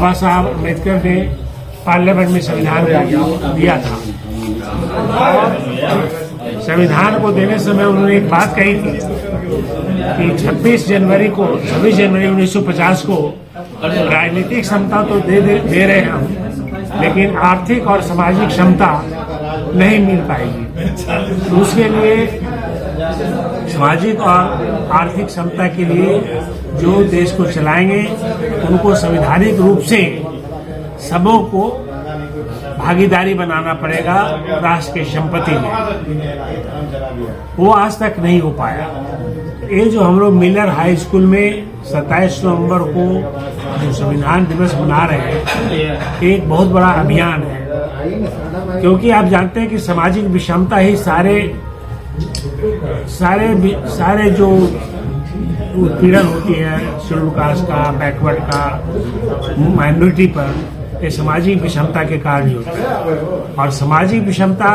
बाबा साहब अम्बेडकर ने पार्लियामेंट में संविधान दिया था। और संविधान को देने समय उन्होंने एक बात कही थी कि 26 जनवरी 1950 को राजनीतिक क्षमता तो दे रहे हैं हम, लेकिन आर्थिक और सामाजिक क्षमता नहीं मिल पाएगी। तो उसके लिए सामाजिक और आर्थिक क्षमता के लिए जो देश को चलाएंगे उनको संवैधानिक रूप से सबों को भागीदारी बनाना पड़ेगा राष्ट्र की संपत्ति में। वो आज तक नहीं हो पाया। ये जो हम लोग मिलर हाई स्कूल में 27 नवंबर को जो संविधान दिवस मना रहे हैं, एक बहुत बड़ा अभियान है, क्योंकि आप जानते हैं कि सामाजिक विषमता ही सारे जो उत्पीड़न होती है शेड्यूल कास्ट का, बैकवर्ड का, माइनॉरिटी पर, ये सामाजिक विषमता के कारण ही होता है। और सामाजिक विषमता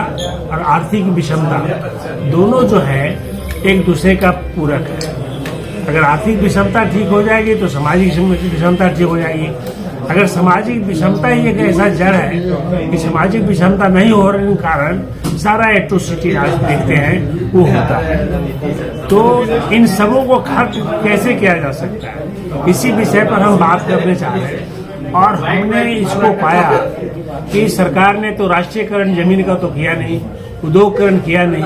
और आर्थिक विषमता दोनों जो है एक दूसरे का पूरक है। अगर आर्थिक विषमता ठीक हो जाएगी तो सामाजिक विषमता ठीक हो जाएगी। अगर सामाजिक विषमता ही एक ऐसा जड़ है कि सामाजिक विषमता नहीं हो रहे के कारण सारा एट्रोसिटी आज देखते हैं वो होता है। तो इन सबों को खत्म कैसे किया जा सकता है, इसी विषय पर हम बात करने चाह रहे हैं। और हमने इसको पाया कि सरकार ने तो राष्ट्रीयकरण जमीन का तो किया नहीं, उद्योगकरण किया नहीं।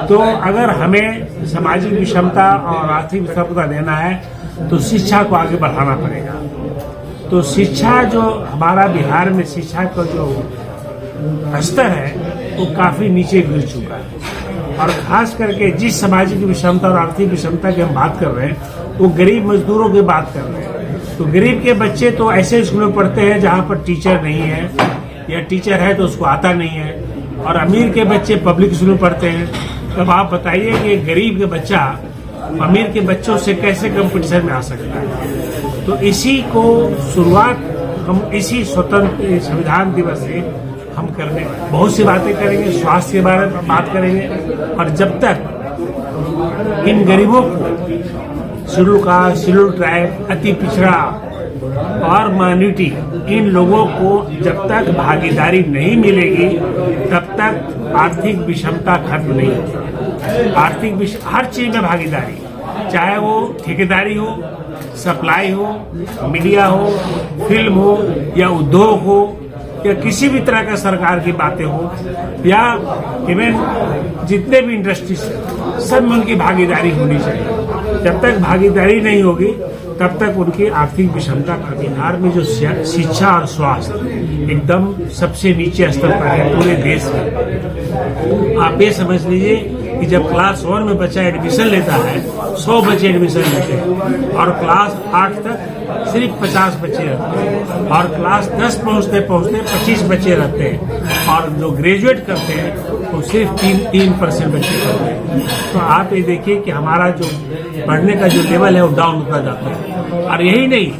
तो अगर हमें सामाजिक विषमता और आर्थिक विषमता देना है तो शिक्षा को आगे बढ़ाना पड़ेगा। तो शिक्षा जो हमारा बिहार में शिक्षा का जो स्तर है वो काफी नीचे गिर चुका है। और खास करके जिस सामाजिक विषमता और आर्थिक विषमता की हम बात कर रहे हैं वो गरीब मजदूरों की बात कर रहे हैं। तो गरीब के बच्चे तो ऐसे स्कूलों में पढ़ते हैं जहाँ पर टीचर नहीं है, या टीचर है तो उसको आता नहीं है। और अमीर के बच्चे पब्लिक स्कूल में पढ़ते हैं। तब आप बताइए कि गरीब के बच्चा अमीर के बच्चों से कैसे कंपटीशन में आ सकता है। तो इसी को शुरुआत हम इसी स्वतंत्र संविधान दिवस से हम करने बहुत सी बातें करेंगे, स्वास्थ्य के बारे में बात करेंगे। और जब तक इन गरीबों को शेड्यूल कास्ट, शेड्यूल ट्राइब, अति पिछड़ा और माइनॉरिटी, इन लोगों को जब तक भागीदारी नहीं मिलेगी तब तक आर्थिक विषमता खत्म नहीं होगी। आर्थिक हर चीज में भागीदारी, चाहे वो ठेकेदारी हो, सप्लाई हो, मीडिया हो, फिल्म हो, या उद्योग हो, या किसी भी तरह का सरकार की बातें हो, या इवन जितने भी इंडस्ट्रीज सब में उनकी भागीदारी होनी चाहिए। जब तक भागीदारी नहीं होगी तब तक उनकी आर्थिक विषमता का बिहार में जो शिक्षा और स्वास्थ्य एकदम सबसे नीचे स्तर पर है पूरे देश में। आप ये समझ लीजिए कि जब क्लास 1 में बच्चा एडमिशन लेता है 100 बच्चे एडमिशन लेते हैं, और क्लास 8 तक सिर्फ 50 बच्चे रहते हैं, और क्लास 10 पहुंचते 25 बच्चे रहते हैं, और जो ग्रेजुएट करते हैं वो सिर्फ 3% बच्चे करते हैं। तो आप ये देखिए कि हमारा जो पढ़ने का जो लेवल है वो डाउन होता जाता है। और यही नहीं,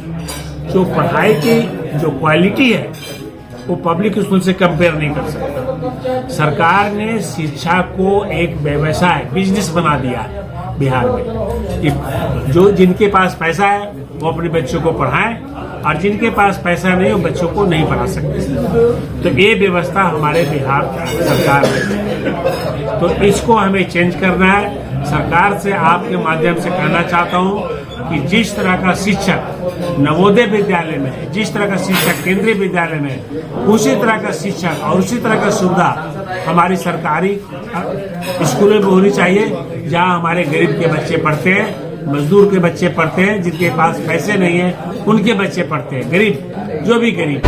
जो पढ़ाई की जो क्वालिटी है वो पब्लिक स्कूल से कंपेयर नहीं कर सकता। सरकार ने शिक्षा को एक व्यवसाय, बिजनेस बना दिया है बिहार में कि जो जिनके पास पैसा है वो अपने बच्चों को पढ़ाएं, और जिनके पास पैसा नहीं वो बच्चों को नहीं पढ़ा सकते। तो ये व्यवस्था हमारे बिहार सरकार में, तो इसको हमें चेंज करना है। सरकार से आपके माध्यम से कहना चाहता हूँ कि जिस तरह का शिक्षक नवोदय विद्यालय में है, जिस तरह का शिक्षक केंद्रीय विद्यालय में है, उसी तरह का शिक्षक और उसी तरह का सुविधा हमारी सरकारी स्कूलों में होनी चाहिए, जहाँ हमारे गरीब के बच्चे पढ़ते हैं, मजदूर के बच्चे पढ़ते हैं, जिनके पास पैसे नहीं है उनके बच्चे पढ़ते हैं, गरीब जो भी गरीब।